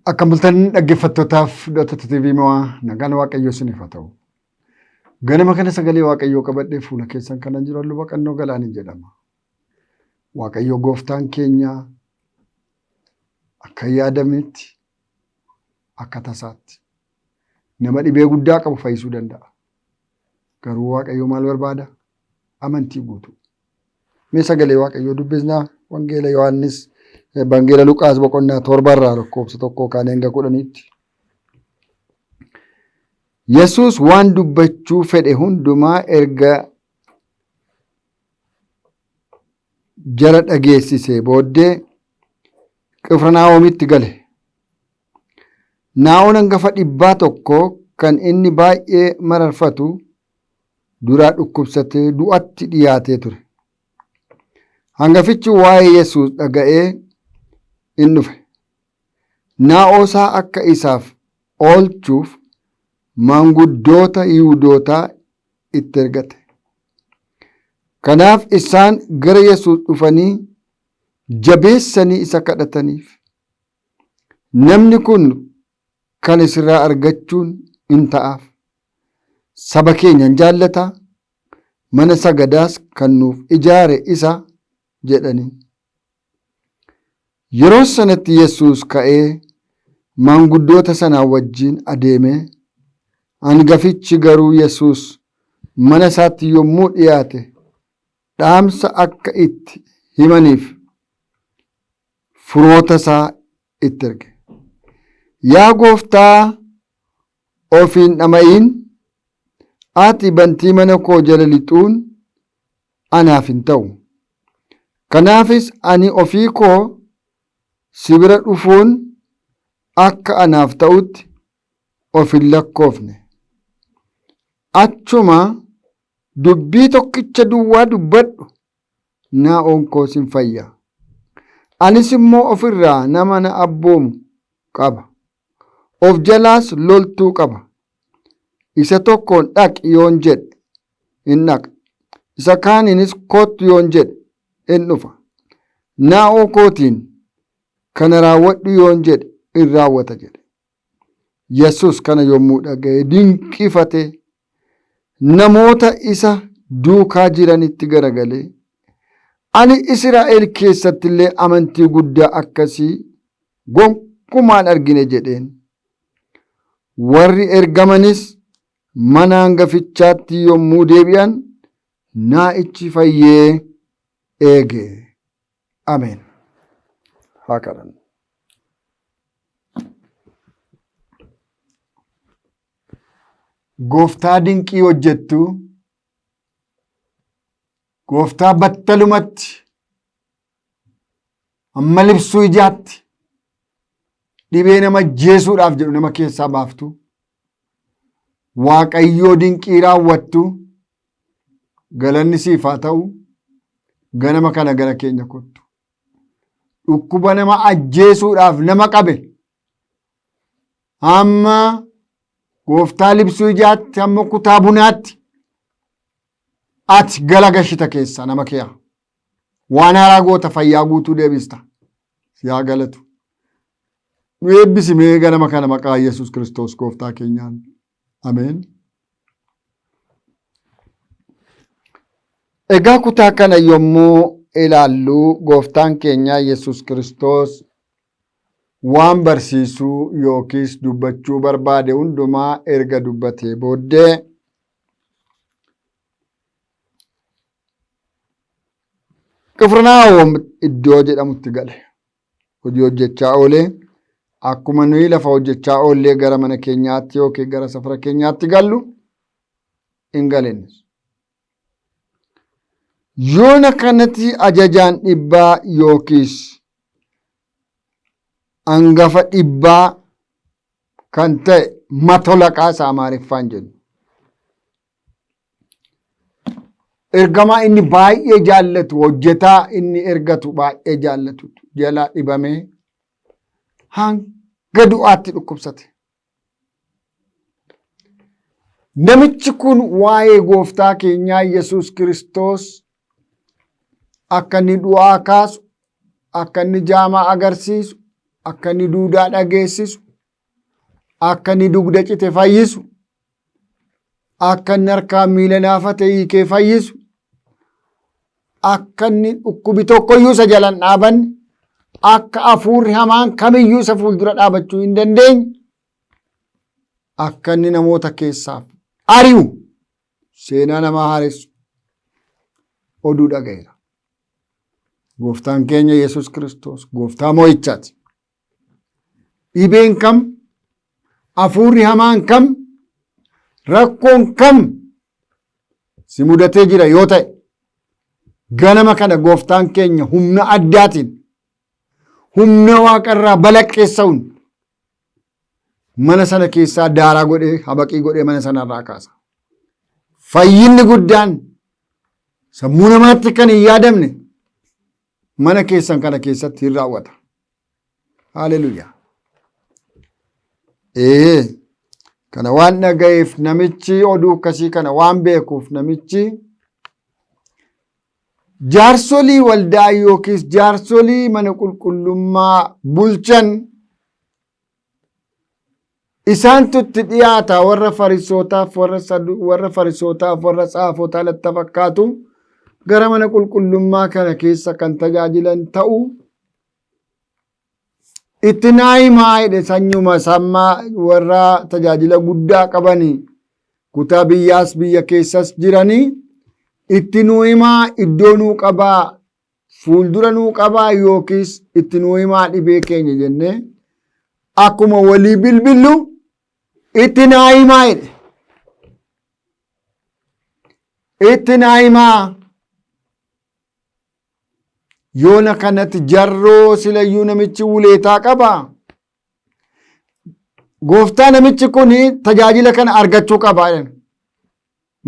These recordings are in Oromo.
Akka bultan dhaggeeffattootaaf fudhattoota TV mo'aa nagaan Waaqayyoo isiniif haa ta'u. Ganama kana sagalee Waaqayyoo qabadhee fuula keessan kana jiru luba Qannoo Galaanii jedhama. Waaqayyo gooftaan keenya akka yaadametti akka tasaatti nama dhibee guddaa qabu fayyisuu danda'a. Garuu Waaqayyo maal barbaada? Amantii guutuu. Mee sagalee Waaqayyoo dubbisnaa Wangeela Yohaannis Bangeela Luqaas boqonnaa 7 irraa lakkoofsa 1 kaanee hanga 10tti. Yesuus waan dubbachuu fedhe hundumaa erga jara dhageessisee booddee Qifirnaahomitti gale. Naa'oon hangafa 100 kan inni baay'ee mararfatu duraa dhukkubsatee du'atti dhiyaatee ture. Hangafichi waa'ee Yesuus dhaga'ee in dhufe. Naa'oosaa akka isaaf oolchuuf maanguddoota Yihuudootaa itti ergate. Kanaaf isaan gara Yesuus dhufanii jabeessanii isa kadhataniif. Namni kun kan isirraa argachuun in ta'aaf. Saba keenyan jaallata, mana sagadaas kan nuuf ijaare isa jedhanii. Yeroo sanatti Yesuus ka'ee maanguddoota sanaa wajjin adeemee hangafichi garuu Yesuus mana isaatti yommuu dhiyaate dhaamsa akka itti himaniif firoota isaa itti erge. Yaa gooftaa, of hin dhama'iin, ati bantii mana koo jala lixuun anaaf hin ta'u. Kanaafis ani ofii koo si bira dhufuun akka anaaf ta'utti of hin lakkoofne. Achuma dubbii tokkicha duwwaa dubbadhu, naa'oon koo sin fayya. Anis immoo ofirraa nama na abboomu qaba. Of jalaas loltuu qaba. Isa tokkoon dhaqi yoon jedhe in dhaqa. Isa kaaniinis kottu yoon jedhe in dhufa. Naa'oo kootiin kana raawwadhu yoon jedhe in raawwata jedhe. Yesuus kana yommuu dhaga'e dinqifate namoota isa duukaa jiranitti garagalee, ani Israa'el keessatti illee amantii guddaa akkasii gonkumaan argine jedheen. Warri ergamanis mana hangafichaatti yommuu deebi'an naa'ichi fayyee eege. Ameen. Haa kadhannu. Gooftaa dinqii hojjettu, gooftaa battalumatti amma libsuu ijaatti dhibee nama jeesuudhaaf jedhu nama keessaa baaftu, Waaqayyoo dinqii raawwattu, galanni siif haa ta'u. Ganama kana gara keenya kottu. Dhukkuba nama ajjeesuudhaaf nama qabe amma gooftaa libsuu ijaatti amma kutaa bunaatti ati gala gashita keessa nama kee waan haaraa goota, fayyaa guutuu deebista. Yaa galatu. Nu eebbisimee ganama kana maqaa Yesuus Kiristoos gooftaa keenyaan. Ameen. Egaa kutaa kana yommuu ilaallu gooftaan keenya Yesuus Kiristoos waan barsiisuu yookiis dubbachuu barbaade hundumaa erga dubbatee booddee Qifirnaahom iddoo jedhamutti gale. Hojii hojjechaa oolee akkuma nuyi lafa hojjechaa oollee gara mana keenyaatti yookiin gara safara keenyaatti gallu hin galennis. Yoona kanatti ajajaan dhibbaa yookiis hangafa dhibbaa kan ta'e matolaqaa isaa Amaariffaan jennu. Ergamaa inni baay'ee jaallatu, hojjetaa inni ergatu baay'ee jaallatu jalaa dhibamee hanga du'aatti dhukkubsate. Namichi kun waa'ee gooftaa keenyaa Yesuus Kiristoos akka inni du'aa kaasu, akka inni jaamaa agarsiisu, akka inni duudaa dhageessisu, akka inni dugda cite fayyisu, akka inni harkaan miila naafate hiikee fayyisu, akka inni dhukkubi tokkoyyuu isa jalan dhaabanne, akka hafuurri hamaan kamiyyuu isa fuuldura dhaabachuu hin dandeenye, akka inni namoota keessaaf ari'u, seenaa namaa haaressu oduu dhaga'eera. Gooftaan keenya Yesus Kiristoos gooftaa moo'ichaati. Dhibeen kam, hafuurri hamaan kam, rakkoon kam si mudatee jira yoo ta'e, ganama kana gooftaan keenya humna addaatiin, humna waaqarraa balaqqeessa'uun mana sana keessaa daaraa godhee, habaqii godhee mana sanarraa kaasa. Fayyinni guddaan sammuu namaatti kan hin yaadamne mana keessan kana keessatti hin raawwata. Haaleluyyaa. Kana waan dhaga'eef namichi oduu akkasii kana waan beekuuf namichi jaarsolii waldaa yookiis jaarsolii mana qulqullummaa bulchan isaantu itti dhiyaata. Warra farisootaaf, warra farisootaaf, warra tsaafotaa latta fakkaatu gara mana qulqullummaa kana keessa kan tajaajilan ta'u itti naayimaa jedhe. Sanyuma sammaa warra tajaajila guddaa qabanii kutaa biyyaas biyya keessas jiranii itti nuu himaa, iddoo nuu qabaa, fuuldura nuu qabaa yookiis itti nuu himaa dhibee keenya jennee akkuma walii bilbillu itti naayimaa jedhe. Itti naayimaa yoona kanatti jarroo silayyuu namichi uleetaa qaba. Gooftaa namichi kun tajaajila kana argachuu qaba.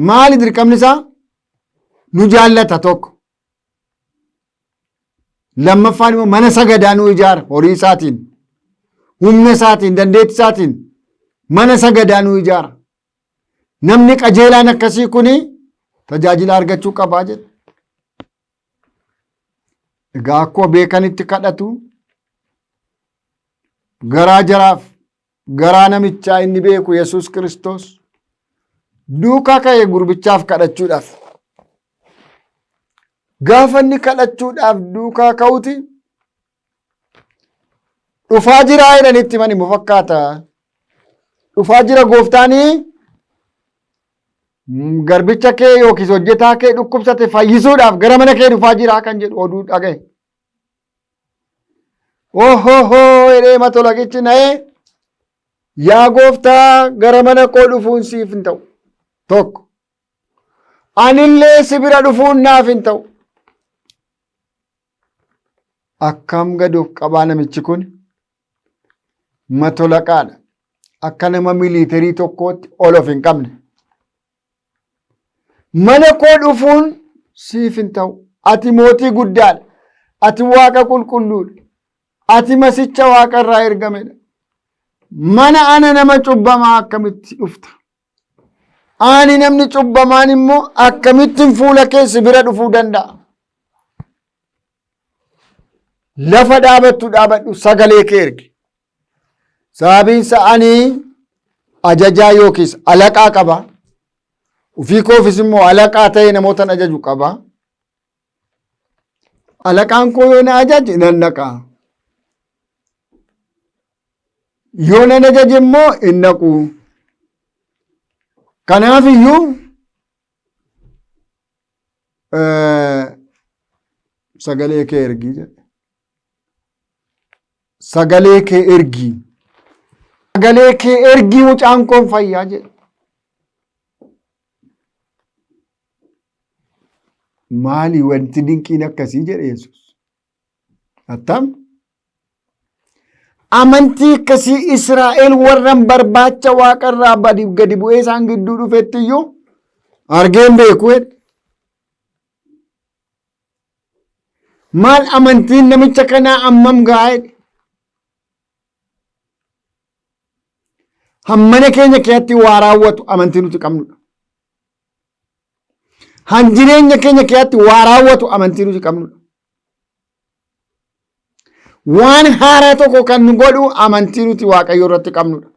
Maali dirqamni isaa? Nu jaallata tokko. Lammaffaan immoo mana sagadaa nu ijaara horii isaatiin, humna isaatiin, dandeettii isaatiin mana sagadaa nu ijaara. Namni qajeelaan akkasii kun tajaajila argachuu qabaa jedha. Egaa akkuma beekanitti kadhatu garaa jaraaf, garaa namichaa inni beeku Yesus Kiristoos duukaa ka'ee gurbichaaf kadhachuudhaaf. Gaafa inni kadhachuudhaaf duukaa ka'uti dhufaa jiraa jedhanitti mani mu fakkaata. Dhufaa jira gooftaanii garbicha kee yookiis hojjetaa kee dhukkubsate fayyisuudhaaf gara mana kee dhufaa jiraa kan jedhu oduu dhaga'e. Ohoo jedhee matolaqichi na'ee yaa gooftaa gara mana koo dhufuun siif hin ta'u tokko, anillee si bira dhufuun naaf hin ta'u. Akkam gadoof qabaa namichi kun, matolaqaadha. Akka nama miliitarii tokkootti ol of hin qabne. Mana koo dhufuun siif hin ta'u. Ati mootii guddaadha. Ati waaqa qulqulluudha. Ati masicha waaqarraa ergamedha. Mana ana nama cubbamaa akkamitti dhufta? Ani namni cubbamaan immoo akkamittiin fuula kee bira dhufuu danda'a? Lafa dhaabattu dhaabadhu, sagalee kee ergi. Sababiinsa ani ajajaa yookiis alaqaa qaba. Ufii koofis immoo alaqaa ta'ee namootan ajaju qaba. Alaqaan koo yoo na ajaje nan dhaqa. Yoo nan ajaje immoo hin dhaqu. Kanaaf iyyuu sagalee kee ergi jedhe. Sagalee kee ergi. Sagalee kee ergi mucaan koon fayyaa jedhe. Maali wanti dinqiin akkasii jedhe Yesus? Attam? Amantii akkasii Israa'el warran barbaacha waaqarraa gadi bu'ee isaan gidduu dhufetti iyyuu argeen beeku jedhe. Maal amantiin namicha kanaa ammam gahaa jedhe? Hammana keenya keessatti waa raawwatu amantii nuti qabnudha. Hanjireenya keenya keessatti waa raawwatu amantii nuti qabnudha. waan haaraa tokko kan nu godhu amantii nuti Waaqayyo irratti qabnudha.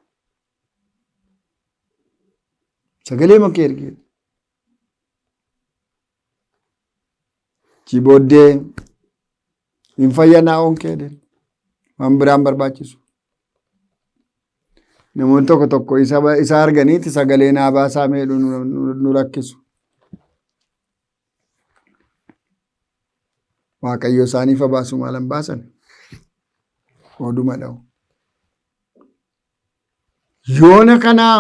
Sagalee makee ergee chi booddee hin fayyanaa onkee waan biraan barbaachisu. Namoonni tokko tokko isa arganiiti sagalee naa baasaa meedhu nu rakkisu. Waaqayyo isaaniif baasu maalan baasan oduma dha'u. Yoona kanaa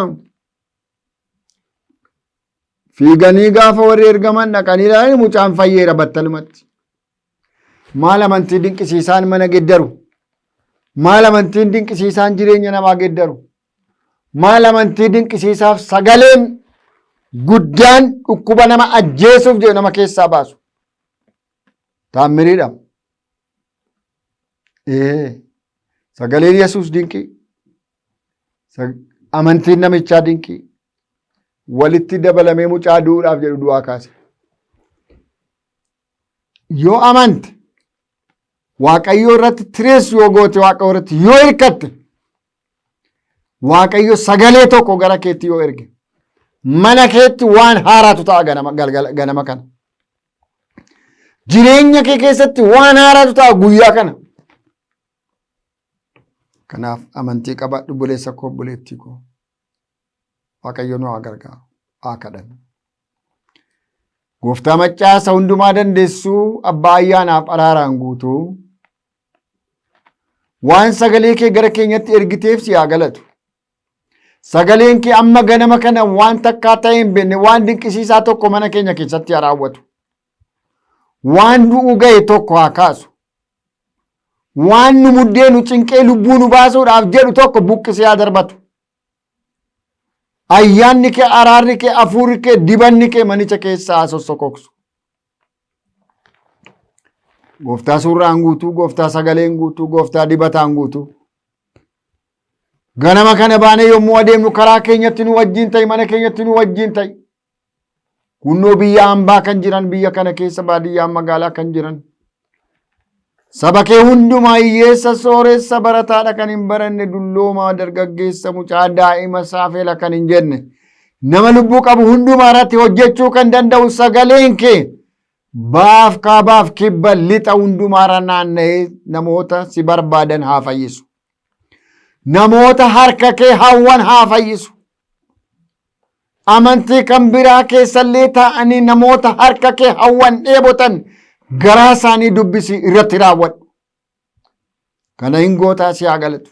fiiganii gaafa warri ergaman dhaqanii ilaalanii mucaan fayyeera battalumatti. Maal amantii dinqisiisaan mana geddaru? Maal amantiin dinqisiisaan jireenya namaa geddaru? Maal amantii dinqisiisaaf sagaleen guddaan dhukkuba nama ajjeesuuf jedhu nama keessaa baasu? Taammiriidha. Sagaleen Yesuus dinqii. Amantiin namichaa dinqii. Walitti dabalamee mucaa du'uudhaaf jedhu du'aa kaase. Yoo amante Waaqayyo irratti tirees yoo goote Waaqayyo irratti yoo hirkatte Waaqayyo sagalee tokko gara keetti yoo erge mana keetti waan haaraatu ta'a ganama kana. Jireenya kee keessatti waan haaraatu ta'a guyyaa kana. Kanaaf amantii qabaadhu buleessa koo buleettii koo. Waaqayyo nu haa gargaaru haa kadhannu. Gooftaa Maccaasa hundumaa dandeessuu abbaa ayyaanaaf araaraan guutuu waan sagalee kee gara keenyatti ergiteef si haa galatu. Sagaleen kee amma ganama kana waan takkaa ta'e hin beekne waan dinqisiisaa tokko mana keenya keessatti haa raawwatu. Waan du'u ga'e tokko haa kaasu. Waan nu muddee nu cinqee lubbuu nu baasuudhaaf jedhu tokko buqqisee haa darbatu. Ayyaanni kee, araarri kee, hafuurri kee, dibanni kee manicha keessaa haa sossokoksu. Gooftaa surraan guutuu, gooftaa sagaleen guutuu, gooftaa dibataan guutuu. Ganama kana baanee yommuu adeemnu karaa keenyatti nu wajjin ta'i, mana keenyatti nu wajjin ta'i. Kunnoo biyya hambaa kan jiran, biyya kana keessa baadiyyaan magaalaa kan jiran. Saba kee hundumaa hiyyeessa, sooressa, barataadha kan hin baranne, dulloomaa, dargaggeessa, mucaa, daa'ima, saafela kan hin jenne. Nama lubbuu qabu hundumaa irratti hojjechuu kan danda'u sagaleen kee baaf kaabaaf kibba lixa hundumaarra naanna'ee namoota si barbaadan haa fayyisu. Namoota harka kee hawwan haa fayyisu. Amantii kan biraa keessallee ta'anii namoota harka kee hawwan dheebotan garaa isaanii dubbisi irratti raawwadhu. Kana hin gootaa si haa galatu.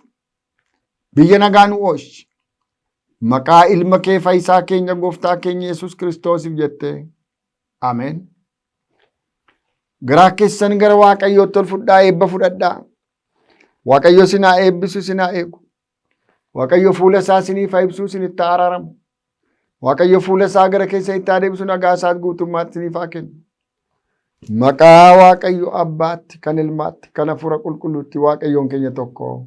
Biyya nagaa nu oolchi. Maqaa ilma kee fayyisaa keenya gooftaa keenya Yesuus Kiristoosiif jettee. Ameen. Garaa keessan gara Waaqayyootti ol fudhaa eebba fudhadhaa. Waaqayyo isin haa eebbisu isin haa eegu. Waaqayyo fuula isaa isiniif haa ibsu isinitti haa araaramu. Waaqayyo fuula isaa gara keessa itti haa deebisu nagaa isaa guutummaatti isiniif haa kennu. Maqaa Waaqayyo Abbaatti kan Ilmaatti kan Hafuura Qulqulluutti Waaqayyoon keenya tokko.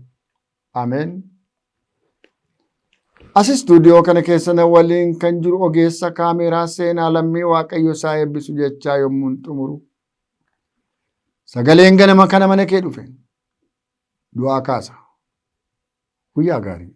Ameen. As istuudiyoo kana keessa na waliin kan jiru ogeessa kaameeraa seenaa lammii Waaqayyo isaa eebbisu jechaa yommuu xumuru. Sagaleen ganama kana mana kee dhufe du'aa kaasa. Guyyaa gaarii.